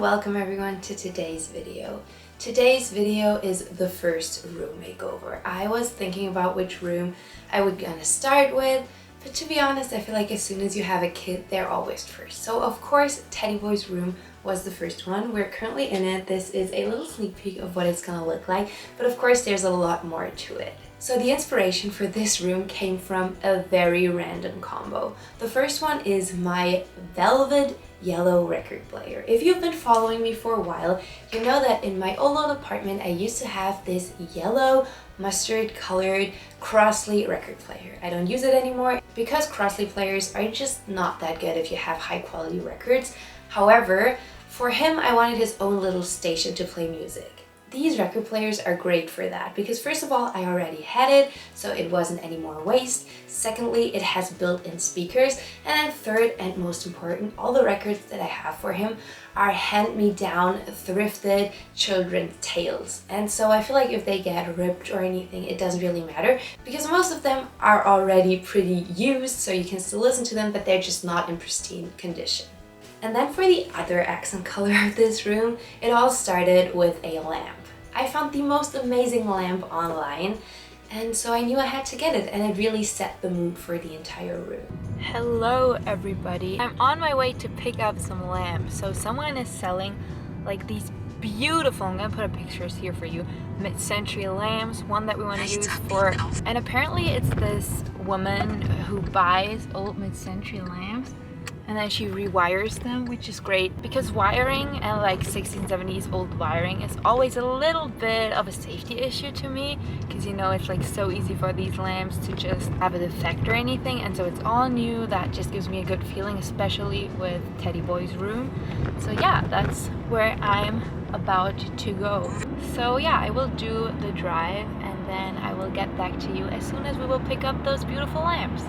welcome everyone to today's video. Today's video is the first room makeover. I was thinking about which room I would gonna start with, but to be honest, I feel like as soon as you have a kid, they're always first. So of course, Teddy Boy's room was the first one. We're currently in it. This is a little sneak peek of what it's gonna look like, but of course there's a lot more to it. So the inspiration for this room came from a very random combo. The first one is my velvet yellow record player. If you've been following me for a while, you know that in my old apartment I used to have this yellow mustard colored Crossley record player. I don't use it anymore because Crossley players are just not that good if you have high quality records. However, for him I wanted his own little station to play music. These record players are great for that because first of all, I already had it, so it wasn't any more waste. Secondly, it has built-in speakers. And then third and most important, all the records that I have for him are hand-me-down, thrifted children's tales. And so I feel like if they get ripped or anything, it doesn't really matter because most of them are already pretty used, so you can still listen to them, but they're just not in pristine condition. And then for the other accent color of this room, it all started with a lamp. I found the most amazing lamp online, and so I knew I had to get it, and it really set the mood for the entire room. Hello everybody. I'm on my way to pick up some lamps. So someone is selling like these beautiful, I'm gonna put pictures here for you, mid-century lamps, one that we want to use for, and apparently it's this woman who buys old mid-century lamps and then she rewires them, which is great because wiring and like 1670s old wiring is always a little bit of a safety issue to me because you know it's like so easy for these lamps to just have a defect or anything, and so it's all new. That just gives me a good feeling, especially with Teddy Boy's room. So yeah, that's where I'm about to go. So yeah, I will do the drive and then I will get back to you as soon as we will pick up those beautiful lamps.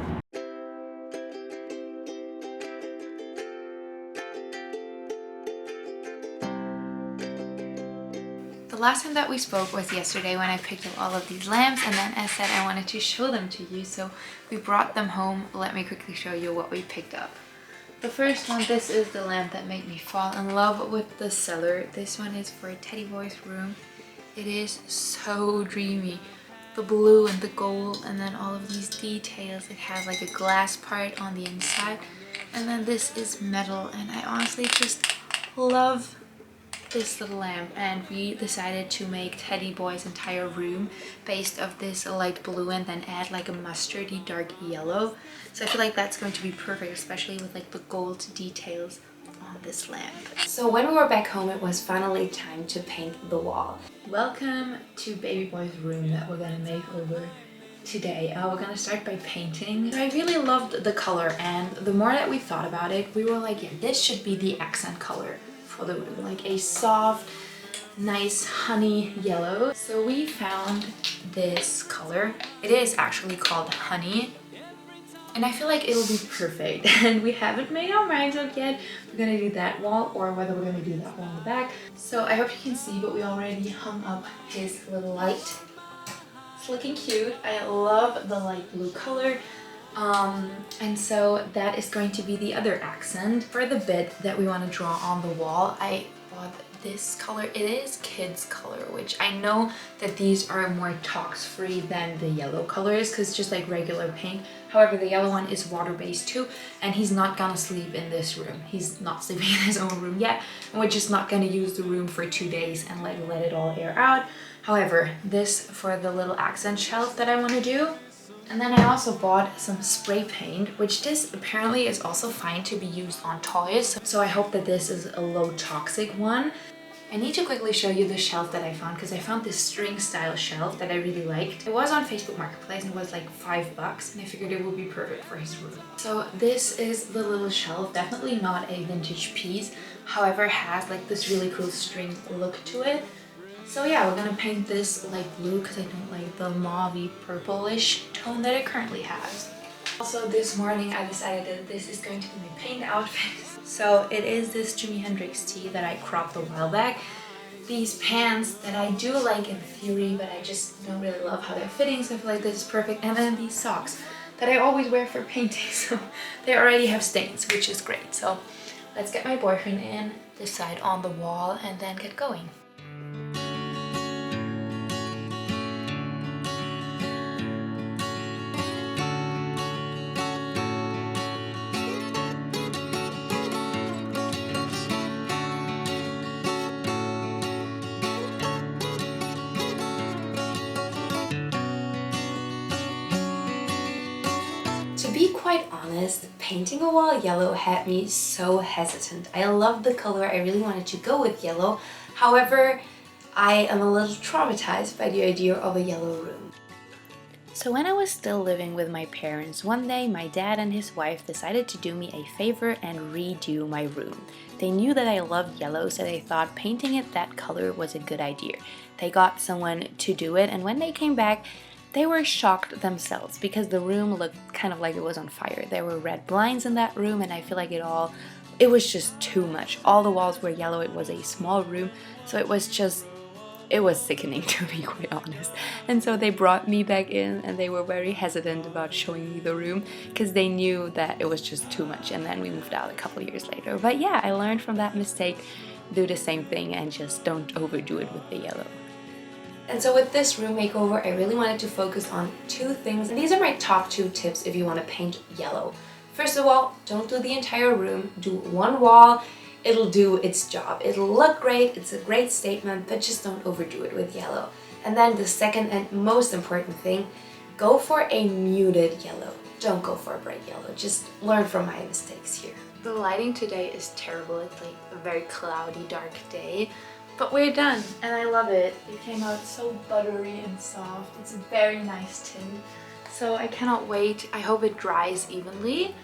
The last time that we spoke was yesterday when I picked up all of these lamps, and then I said I wanted to show them to you, so we brought them home. Let me quickly show you what we picked up. The first one, this is the lamp that made me fall in love with the seller. This one is for Teddy Boy's room. It is so dreamy. The blue and the gold and then all of these details. It has like a glass part on the inside, and then this is metal, and I honestly just love this little lamp. And we decided to make Teddy Boy's entire room based of this light blue and then add like a mustardy dark yellow. So I feel like that's going to be perfect, especially with like the gold details on this lamp. So when we were back home, it was finally time to paint the wall. Welcome to Baby Boy's room that we're gonna make over today. We're gonna start by painting. I really loved the color, and the more that we thought about it, we were like, yeah, this should be the accent color for the room, like a soft, nice honey yellow. So we found this color. It is actually called Honey, and I feel like it'll be perfect. And we haven't made our minds up yet. We're gonna do that wall or whether we're gonna do that wall in the back. So I hope you can see, but we already hung up his little light. It's looking cute. I love the light blue color. And so that is going to be the other accent. For the bit that we want to draw on the wall, I bought this color. It is kids color, which I know that these are more tox-free than the yellow colors because it's just like regular paint. However, the yellow one is water-based too, and he's not gonna sleep in this room. He's not sleeping in his own room yet, and we're just not gonna use the room for 2 days and let it all air out. However, this for the little accent shelf that I want to do. And then I also bought some spray paint, which this apparently is also fine to be used on toys. So I hope that this is a low toxic one. I need to quickly show you the shelf that I found because I found this string style shelf that I really liked. It was on Facebook Marketplace and it was like $5, and I figured it would be perfect for his room. So this is the little shelf, definitely not a vintage piece. However, has like this really cool string look to it. So yeah, we're gonna paint this light blue because I don't like the mauvey purplish tone that it currently has. Also this morning I decided that this is going to be my paint outfit. So it is this Jimi Hendrix tee that I cropped a while back. These pants that I do like in theory, but I just don't really love how they're fitting, so I feel like this is perfect. And then these socks that I always wear for painting, so they already have stains, which is great. So let's get my boyfriend in, decide on the wall, and then get going. To be quite honest, painting a wall yellow had me so hesitant. I love the color, I really wanted to go with yellow. However, I am a little traumatized by the idea of a yellow room. So when I was still living with my parents, one day my dad and his wife decided to do me a favor and redo my room. They knew that I loved yellow, so they thought painting it that color was a good idea. They got someone to do it, and when they came back, they were shocked themselves because the room looked kind of like it was on fire. There were red blinds in that room, and I feel like it was just too much. All the walls were yellow. It was a small room, so it was sickening, to be quite honest. And so they brought me back in, and they were very hesitant about showing me the room because they knew that it was just too much. And then we moved out a couple years later. But yeah, I learned from that mistake. Do the same thing and just don't overdo it with the yellow. And so with this room makeover, I really wanted to focus on two things. And these are my top 2 tips if you want to paint yellow. First of all, don't do the entire room. Do one wall. It'll do its job. It'll look great. It's a great statement, but just don't overdo it with yellow. And then the second and most important thing, go for a muted yellow. Don't go for a bright yellow. Just learn from my mistakes here. The lighting today is terrible. It's like a very cloudy, dark day. But we're done, and I love it. It came out so buttery and soft. It's a very nice tint. So I cannot wait. I hope it dries evenly.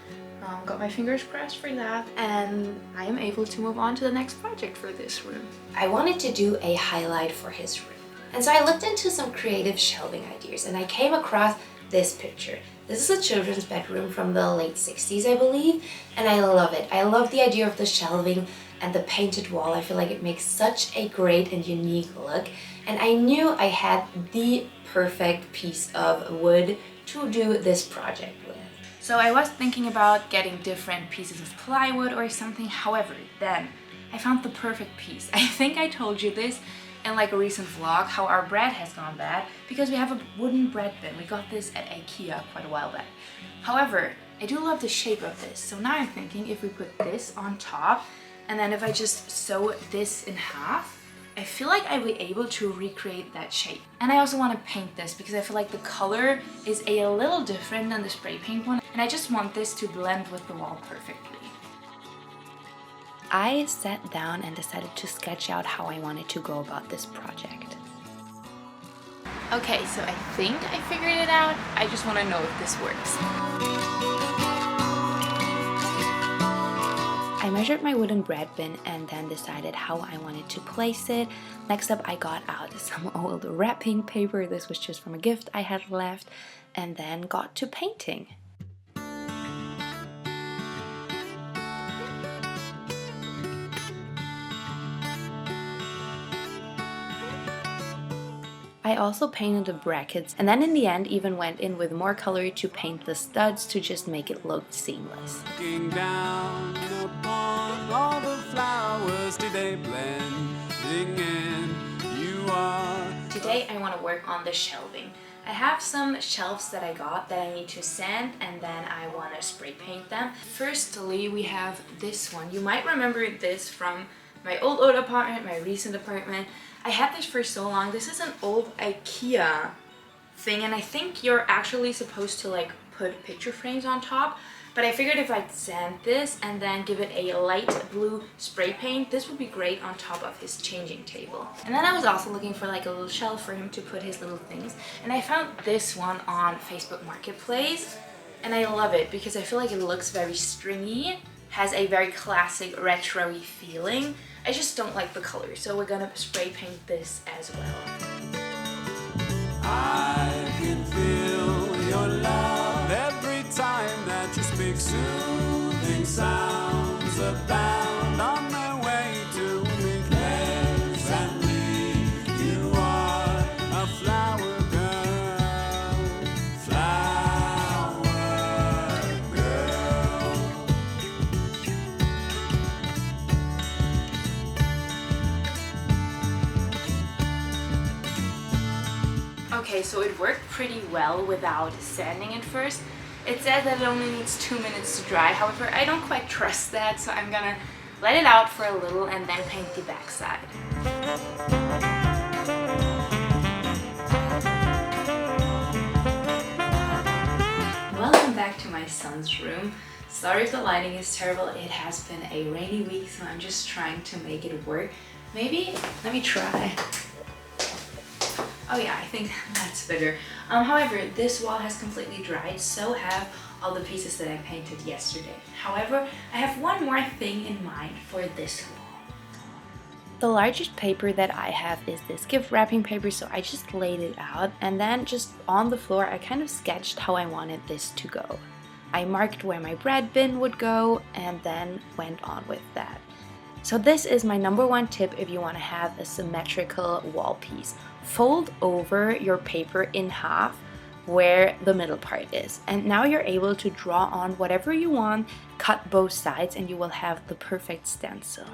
Got my fingers crossed for that, and I am able to move on to the next project for this room. I wanted to do a highlight for his room. And so I looked into some creative shelving ideas, and I came across this picture. This is a children's bedroom from the late 60s, I believe, and I love it. I love the idea of the shelving and the painted wall. I feel like it makes such a great and unique look, and I knew I had the perfect piece of wood to do this project with. So I was thinking about getting different pieces of plywood or something. However, then I found the perfect piece. I think I told you this in like a recent vlog, how our bread has gone bad because we have a wooden bread bin. We got this at IKEA quite a while back. However, I do love the shape of this. So now I'm thinking if we put this on top, and then if I just sew this in half, I feel like I'll be able to recreate that shape. And I also want to paint this because I feel like the color is a little different than the spray paint one, and I just want this to blend with the wall perfectly. I sat down and decided to sketch out how I wanted to go about this project. Okay, so I think I figured it out. I just want to know if this works. I measured my wooden bread bin and then decided how I wanted to place it. Next up, I got out some old wrapping paper. This was just from a gift I had left, and then got to painting. I also painted the brackets, and then in the end even went in with more color to paint the studs to just make it look seamless. Looking down upon all the flowers today blending in, you are. Today I want to work on the shelving. I have some shelves that I got that I need to sand, and then I want to spray paint them. Firstly, we have this one. You might remember this from my old apartment, my recent apartment. I had this for so long. This is an old IKEA thing, and I think you're actually supposed to like put picture frames on top, but I figured if I'd sand this and then give it a light blue spray paint, this would be great on top of his changing table. And then I was also looking for like a little shelf for him to put his little things, and I found this one on Facebook Marketplace, and I love it because I feel like it looks very stringy, has a very classic retro-y feeling. I just don't like the color, so we're gonna spray paint this as well. I can feel your love every time that you speak. Soothing sounds abound on their way to me. Pleasantly, you are a flower girl, flower girl. Okay, so it worked pretty well without sanding it first. It said that it only needs 2 minutes to dry. However, I don't quite trust that, so I'm gonna let it out for a little and then paint the back side. Welcome back to my son's room. Sorry if the lighting is terrible. It has been a rainy week, so I'm just trying to make it work. Maybe, let me try. Oh yeah, I think that's better. However, this wall has completely dried, so have all the pieces that I painted yesterday. However, I have one more thing in mind for this wall. The largest paper that I have is this gift wrapping paper, so I just laid it out and then just on the floor I kind of sketched how I wanted this to go. I marked where my bread bin would go and then went on with that. So this is my number one tip if you want to have a symmetrical wall piece. Fold over your paper in half where the middle part is. And now you're able to draw on whatever you want, cut both sides, and you will have the perfect stencil.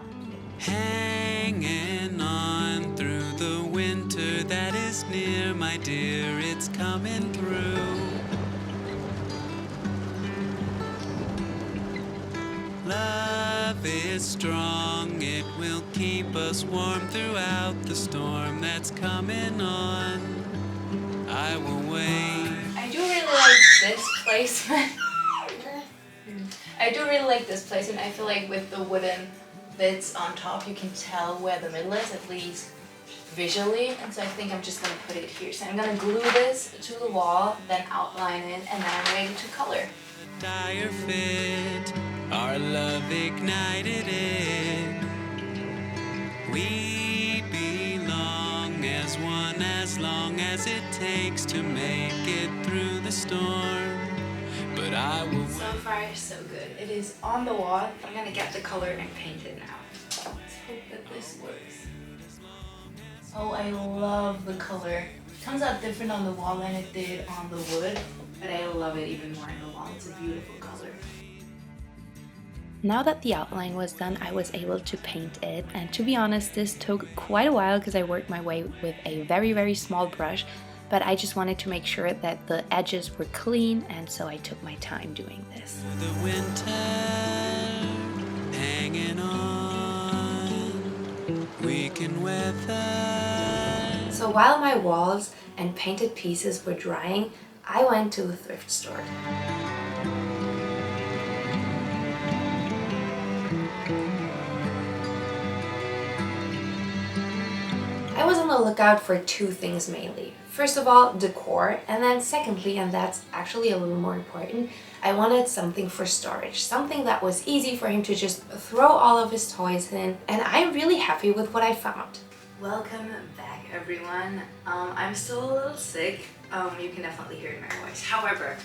Hanging on through the winter that is near, my dear, it's coming through. Love is strong, it will keep us warm throughout the storm that's coming on. I will wait. I do really like this placement. I feel like with the wooden bits on top you can tell where the middle is, at least visually, and so I think I'm just going to put it here. So I'm going to glue this to the wall, then outline it, and then I'm ready to color. Dire fit, our love ignited it. We belong as one as long as it takes to make it through the storm. But I will. So far, so good. It is on the wall. I'm gonna get the color and paint it now. Let's hope that this works. Oh, I love the color. It comes out different on the wall than it did on the wood, but I love it even more on the wall. It's a beautiful color. Now that the outline was done, I was able to paint it, and to be honest, this took quite a while because I worked my way with a very small brush, but I just wanted to make sure that the edges were clean, and so I took my time doing this. The winter hanging on, we can weather. So while my walls and painted pieces were drying, I went to the thrift store. I was on the lookout for two things mainly. First of all, decor, and then secondly, and that's actually a little more important, I wanted something for storage, something that was easy for him to just throw all of his toys in, and I'm really happy with what I found. Welcome back, everyone. I'm still a little sick. You can definitely hear it in my voice. However,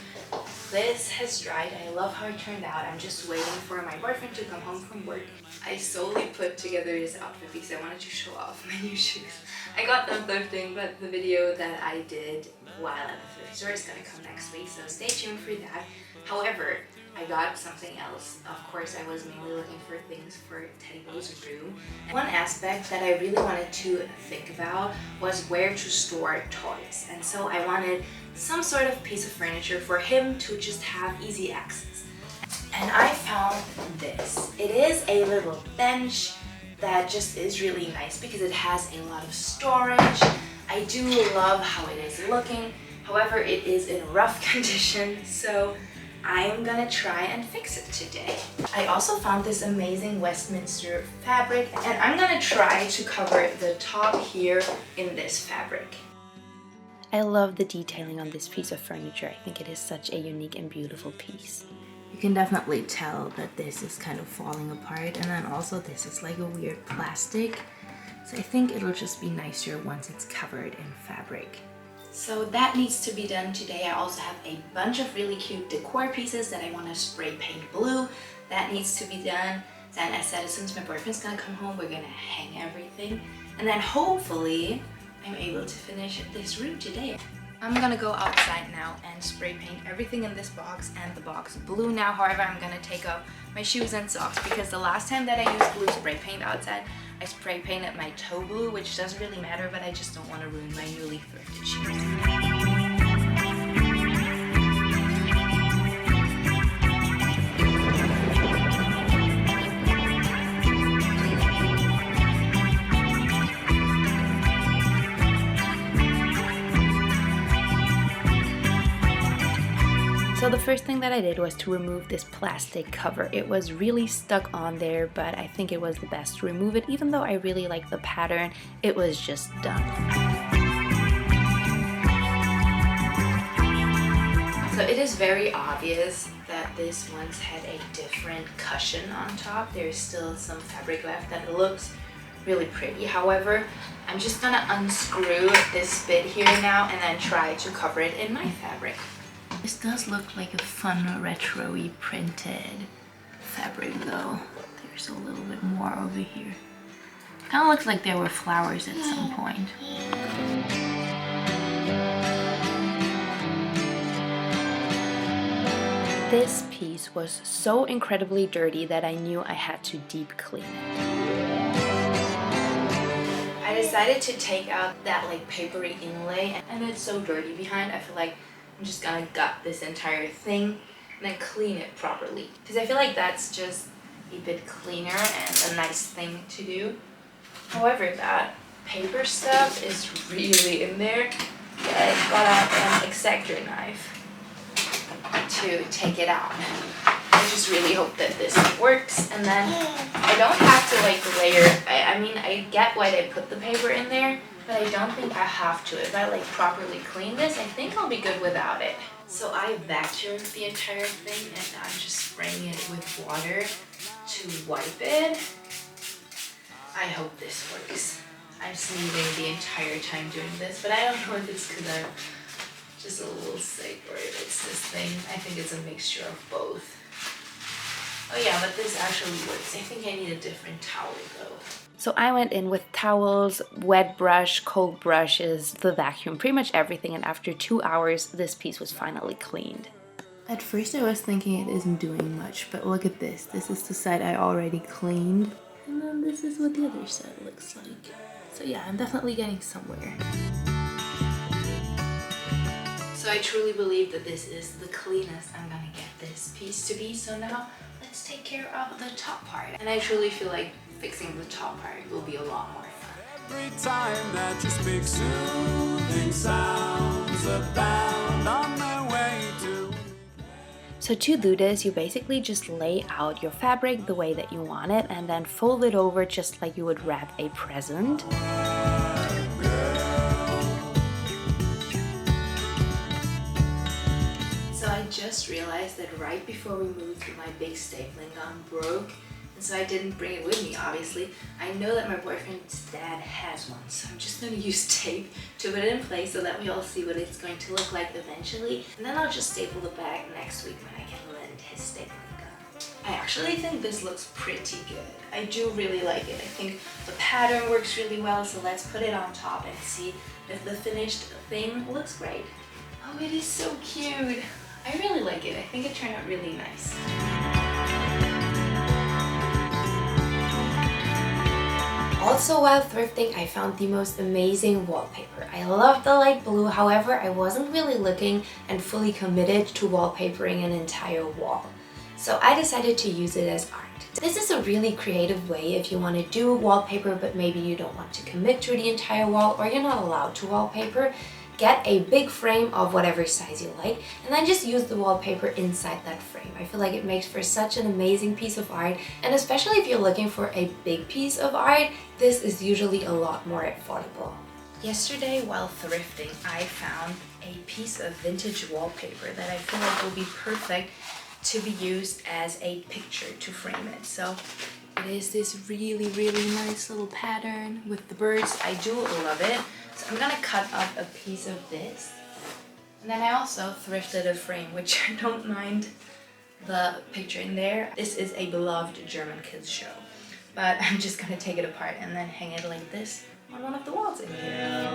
this has dried. I love how it turned out. I'm just waiting for my boyfriend to come home from work. I solely put together this outfit because I wanted to show off my new shoes. I got them thrifting, but the video that I did while at the thrift store is gonna come next week, so stay tuned for that. However, I got something else. Of course, I was mainly looking for things for Teddy Bo's room. One aspect that I really wanted to think about was where to store toys. And so I wanted some sort of piece of furniture for him to just have easy access. And I found this. It is a little bench that just is really nice because it has a lot of storage. I do love how it is looking. However, it is in rough condition, so I'm gonna try and fix it today. I also found this amazing Westminster fabric, and I'm gonna try to cover the top here in this fabric. I love the detailing on this piece of furniture. I think it is such a unique and beautiful piece. You can definitely tell that this is kind of falling apart, and then also this is like a weird plastic. So I think it'll just be nicer once it's covered in fabric. So that needs to be done today. I also have a bunch of really cute decor pieces that I want to spray paint blue. That needs to be done. Then I said, since my boyfriend's gonna come home, we're gonna hang everything. And then hopefully I'm able to finish this room today. I'm gonna go outside now and spray paint everything in this box and the box blue now. However, I'm gonna take off my shoes and socks because the last time that I used blue spray paint outside, I spray painted my toe blue, which doesn't really matter, but I just don't want to ruin my newly thrifted shoes. first thing that I did was to remove this plastic cover. It was really stuck on there, but I think it was the best to remove it. Even though I really like the pattern, it was just done. So it is very obvious that this one's had a different cushion on top. There's still some fabric left and it looks really pretty. However, I'm just gonna unscrew this bit here now and then try to cover it in my fabric. This does look like a fun retro-y printed fabric though. There's a little bit more over here. Kind of looks like there were flowers at some point. This piece was so incredibly dirty that I knew I had to deep clean it. I decided to take out that like papery inlay, and it's so dirty behind. I feel like I'm just gonna gut this entire thing and then clean it properly, because I feel like that's just a bit cleaner and a nice thing to do. However, that paper stuff is really in there. I got out an X-Acto knife to take it out. I just really hope that this works, and then I don't have to like layer. I mean, I get why they put the paper in there, but I don't think I have to. If I like properly clean this, I think I'll be good without it. So I vacuumed the entire thing and I'm just spraying it with water to wipe it. I hope this works. I'm sneezing the entire time doing this, but I don't know if it's because I'm just a little sick or if it's this thing. I think it's a mixture of both. Oh yeah, but this actually works. I think I need a different towel though. So I went in with towels, wet brush, cold brushes, the vacuum, pretty much everything, and after 2 hours this piece was finally cleaned. At first I was thinking it isn't doing much, but look at this. This is the side I already cleaned, and then this is what the other side looks like. So yeah, I'm definitely getting somewhere. So I truly believe that this is the cleanest I'm gonna get this piece to be. So now let's take care of the top part. And I truly feel like fixing the top part will be a lot more fun. Every time that you speak, soothing sounds abound on their way to. So to do this, you basically just lay out your fabric the way that you want it and then fold it over just like you would wrap a present. So I just realized that right before we moved, my big stapling gun broke, and so I didn't bring it with me, obviously. I know that my boyfriend's dad has one, so I'm just going to use tape to put it in place so that we all see what it's going to look like eventually. And then I'll just staple the bag next week when I can lend his stapling gun. I actually think this looks pretty good. I do really like it. I think the pattern works really well, so let's put it on top and see if the finished thing looks great. Oh, it is so cute. I really like it. I think it turned out really nice. Also, while thrifting, I found the most amazing wallpaper. I love the light blue, however, I wasn't really looking and fully committed to wallpapering an entire wall. So I decided to use it as art. This is a really creative way if you want to do wallpaper, but maybe you don't want to commit to the entire wall or you're not allowed to wallpaper. Get a big frame of whatever size you like and then just use the wallpaper inside that frame. I feel like it makes for such an amazing piece of art, and especially if you're looking for a big piece of art, this is usually a lot more affordable. Yesterday while thrifting, I found a piece of vintage wallpaper that I feel like will be perfect to be used as a picture to frame it. So it is this really nice little pattern with the birds. I do love it. So I'm gonna cut up a piece of this. And then I also thrifted a frame, which I don't mind the picture in there. This is a beloved German kids show. But I'm just gonna take it apart and then hang it like this on one of the walls in here.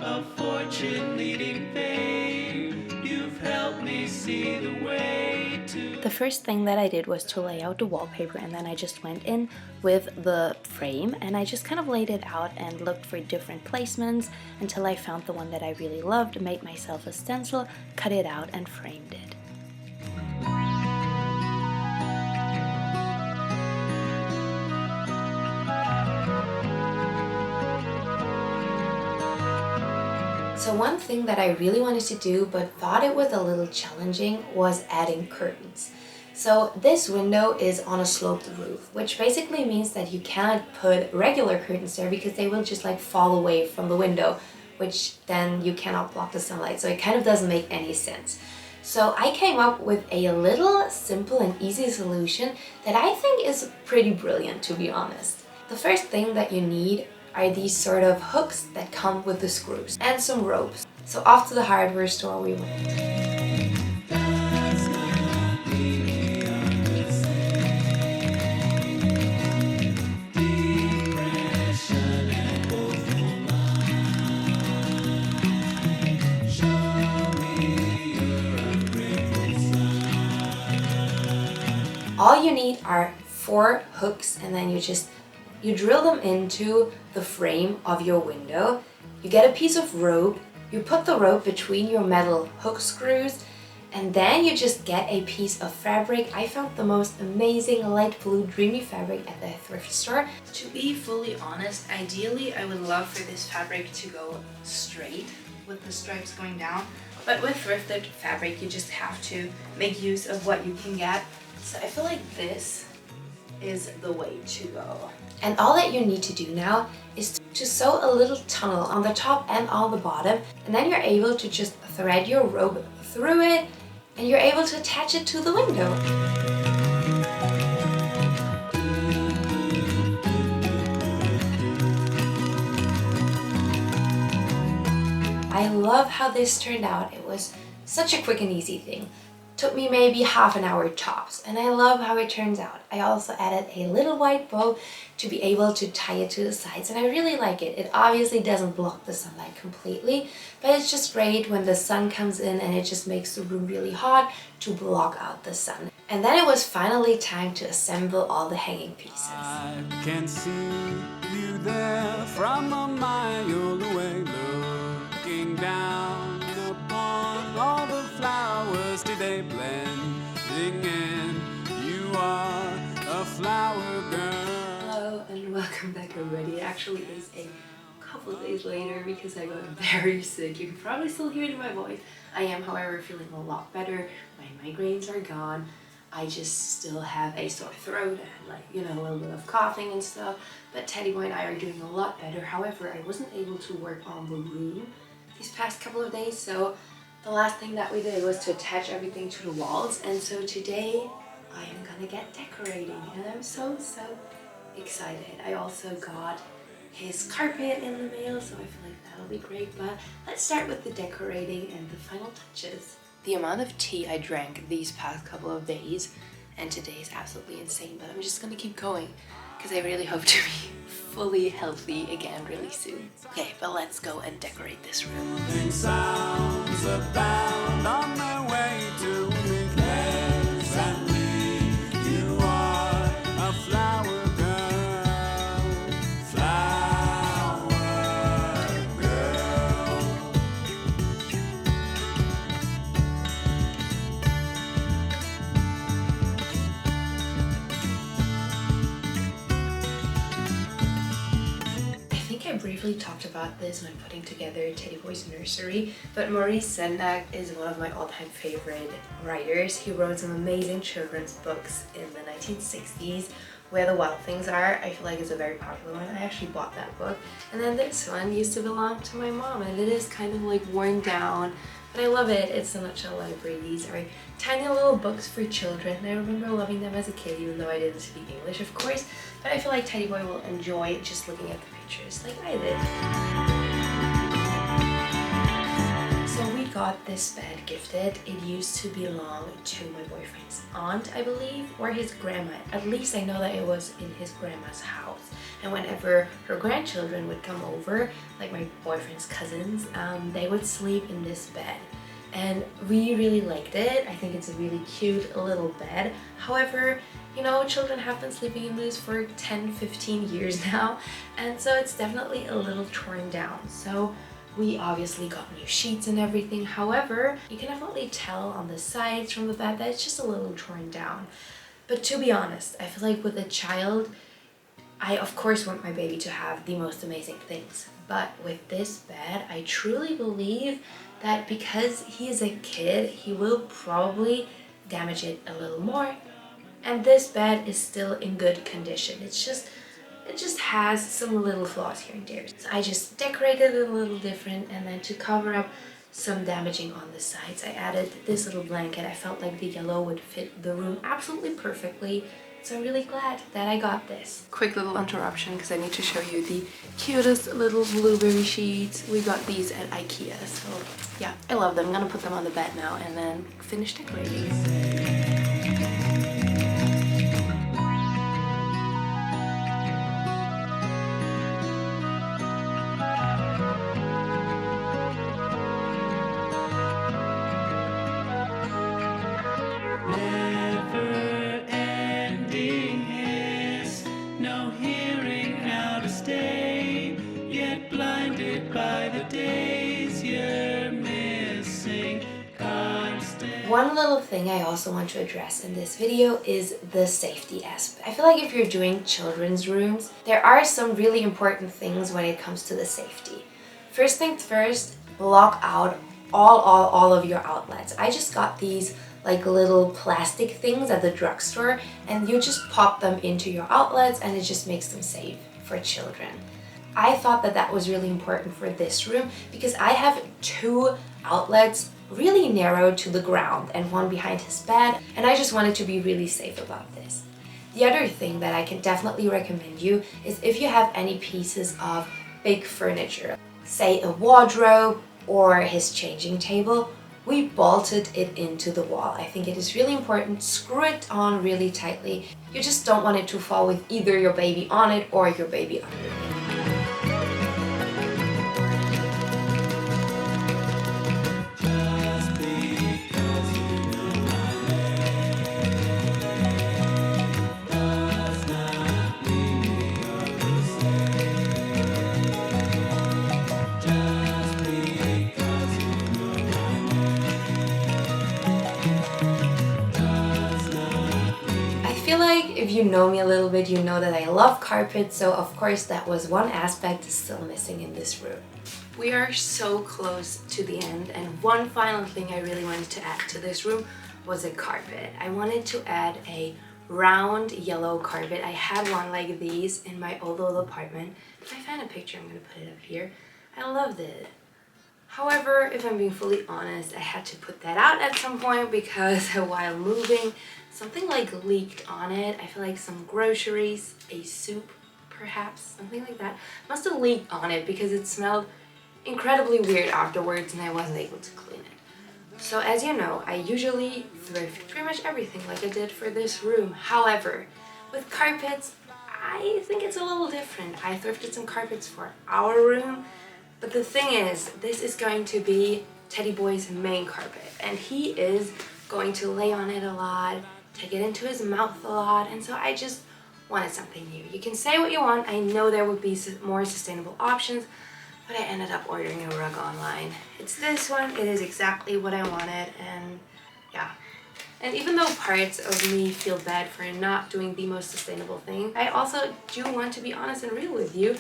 A fortune leading fame, you've helped me see the way to. The first thing that I did was to lay out the wallpaper, and then I just went in with the frame and I just kind of laid it out and looked for different placements until I found the one that I really loved, made myself a stencil, cut it out and framed it. So one thing that I really wanted to do but thought it was a little challenging was adding curtains. So this window is on a sloped roof, which basically means that you cannot put regular curtains there because they will just like fall away from the window, which then you cannot block the sunlight. So it kind of doesn't make any sense. So I came up with a little simple and easy solution that I think is pretty brilliant, to be honest. The first thing that you need are these sort of hooks that come with the screws and some ropes. So off to the hardware store we went. All you need are 4 hooks, and then you drill them into the frame of your window. You get a piece of rope, you put the rope between your metal hook screws, and then you just get a piece of fabric. I found the most amazing light blue dreamy fabric at the thrift store. To be fully honest, ideally I would love for this fabric to go straight with the stripes going down, but with thrifted fabric you just have to make use of what you can get. So I feel like this is the way to go. And all that you need to do now is to sew a little tunnel on the top and on the bottom, and then you're able to just thread your rope through it and you're able to attach it to the window. I love how this turned out. It was such a quick and easy thing. Took me maybe half an hour tops, and I love how it turns out. I also added a little white bow to be able to tie it to the sides, and I really like it. It obviously doesn't block the sunlight completely, but it's just great when the sun comes in and it just makes the room really hot to block out the sun. And then it was finally time to assemble all the hanging pieces. I can see you there from a mile away, looking down upon all the flowers today blending in. You are a flower girl. Hello and welcome back everybody. It actually is a couple of days later because I got very sick. You can probably still hear it in my voice. I am, however, feeling a lot better. My migraines are gone. I just still have a sore throat and a little bit of coughing and stuff. But Teddy Boy and I are doing a lot better. However, I wasn't able to work on the room these past couple of days, so the last thing that we did was to attach everything to the walls. And so today I am gonna get decorating and I'm so excited. I also got his carpet in the mail, so I feel like that'll be great. But let's start with the decorating and the final touches. The amount of tea I drank these past couple of days and today is absolutely insane, but I'm just gonna keep going because I really hope to be fully healthy again really soon. Okay, but let's go and decorate this room. Sounds abound on their way to make place and leave. You are a flower girl, flower girl. I briefly talked about this when putting together Teddy Boy's nursery, but Maurice Sendak is one of my all-time favorite writers. He wrote some amazing children's books in the 1960s. Where the Wild Things Are, I feel like is a very popular one. I actually bought that book. And then this one used to belong to my mom, and it is kind of like worn down, but I love it. It's a nutshell library. These are tiny little books for children. I remember loving them as a kid, even though I didn't speak English, of course. But I feel like Teddy Boy will enjoy just looking at the pictures like I did. So we got this bed gifted. It used to belong to my boyfriend's aunt, I believe, or his grandma. At least I know that it was in his grandma's house. And whenever her grandchildren would come over, like my boyfriend's cousins, they would sleep in this bed. And we really liked it. I think it's a really cute little bed. However, children have been sleeping in this for 10-15 years now, and so it's definitely a little torn down. So we obviously got new sheets and everything. However, you can definitely tell on the sides from the bed that it's just a little torn down. But to be honest, I feel like with a child, I of course want my baby to have the most amazing things, but with this bed, I truly believe that because he is a kid, he will probably damage it a little more. And this bed is still in good condition. It just has some little flaws here and there. So I just decorated it a little different, and then to cover up some damaging on the sides, I added this little blanket. I felt like the yellow would fit the room absolutely perfectly. So I'm really glad that I got this. Quick little interruption because I need to show you the cutest little blueberry sheets. We got these at IKEA. So yeah, I love them. I'm gonna put them on the bed now and then finish decorating. One little thing I also want to address in this video is the safety aspect. I feel like if you're doing children's rooms, there are some really important things when it comes to the safety. First things first, block out all of your outlets. I just got these like little plastic things at the drugstore, and you just pop them into your outlets and it just makes them safe for children. I thought that that was really important for this room because I have 2 outlets really narrow to the ground and one behind his bed, and I just wanted to be really safe about this. The other thing that I can definitely recommend you is if you have any pieces of big furniture, say a wardrobe or his changing table, we bolted it into the wall. I think it is really important. Screw it on really tightly. You just don't want it to fall with either your baby on it or your baby under it. If you know me a little bit, you know that I love carpet, so of course that was one aspect still missing in this room. We are so close to the end, and one final thing I really wanted to add to this room was a carpet. I wanted to add a round yellow carpet. I had one like these in my old apartment. If I find a picture, I'm gonna put it up here. I loved it. However, if I'm being fully honest, I had to put that out at some point because while moving, something like leaked on it. I feel like some groceries, a soup perhaps, something like that, must have leaked on it because it smelled incredibly weird afterwards and I wasn't able to clean it. So as you know, I usually thrift pretty much everything like I did for this room. However, with carpets, I think it's a little different. I thrifted some carpets for our room, but the thing is, this is going to be Teddy Boy's main carpet, and he is going to lay on it a lot, take it into his mouth a lot, and so I just wanted something new. You can say what you want. I know there would be more sustainable options, but I ended up ordering a rug online. It's this one. It is exactly what I wanted, and yeah. And even though parts of me feel bad for not doing the most sustainable thing, I also do want to be honest and real with you.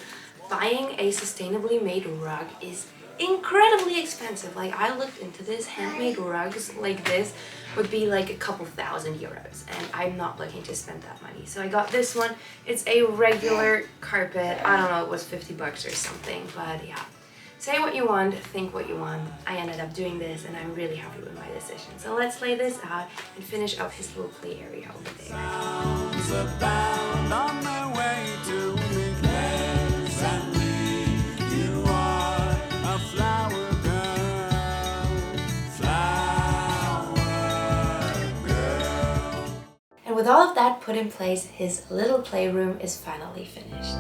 Buying a sustainably made rug is incredibly expensive. Like, I looked into this. Handmade rugs like this would be like a couple €1,000, and I'm not looking to spend that money. So I got this one. It's a regular carpet. I don't know, it was 50 bucks or something, but yeah. Say what you want, think what you want. I ended up doing this and I'm really happy with my decision. So let's lay this out and finish up his little play area over there. Sounds abound on their way to make less and leave. You are a flower girl. And with all of that put in place, his little playroom is finally finished.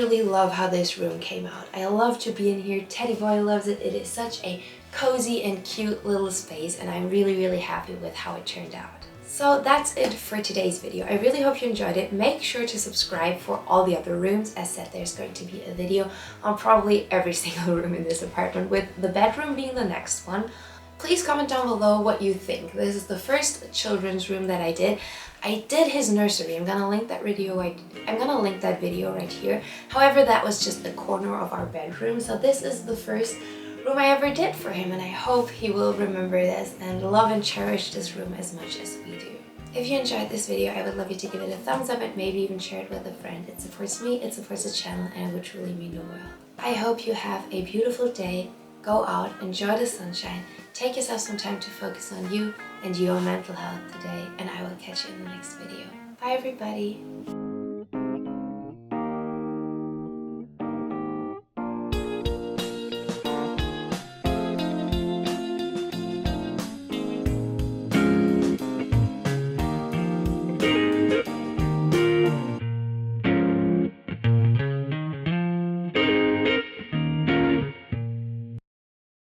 truly love how this room came out. I love to be in here. Teddy boy loves it. It is such a cozy and cute little space, and I'm really happy with how it turned out. So that's it for today's video. I really hope you enjoyed it. Make sure to subscribe for all the other rooms. As said, there's going to be a video on probably every single room in this apartment, with the bedroom being the next one. Please comment down below what you think. This is the first children's room that I did. I did his nursery. I'm gonna link that video right here. However, that was just the corner of our bedroom. So this is the first room I ever did for him, and I hope he will remember this and love and cherish this room as much as we do. If you enjoyed this video, I would love you to give it a thumbs up and maybe even share it with a friend. It supports me, it supports the channel, and it would truly mean the world. I hope you have a beautiful day. Go out, enjoy the sunshine, take yourself some time to focus on you and your mental health today, and I will catch you in the next video. Bye everybody!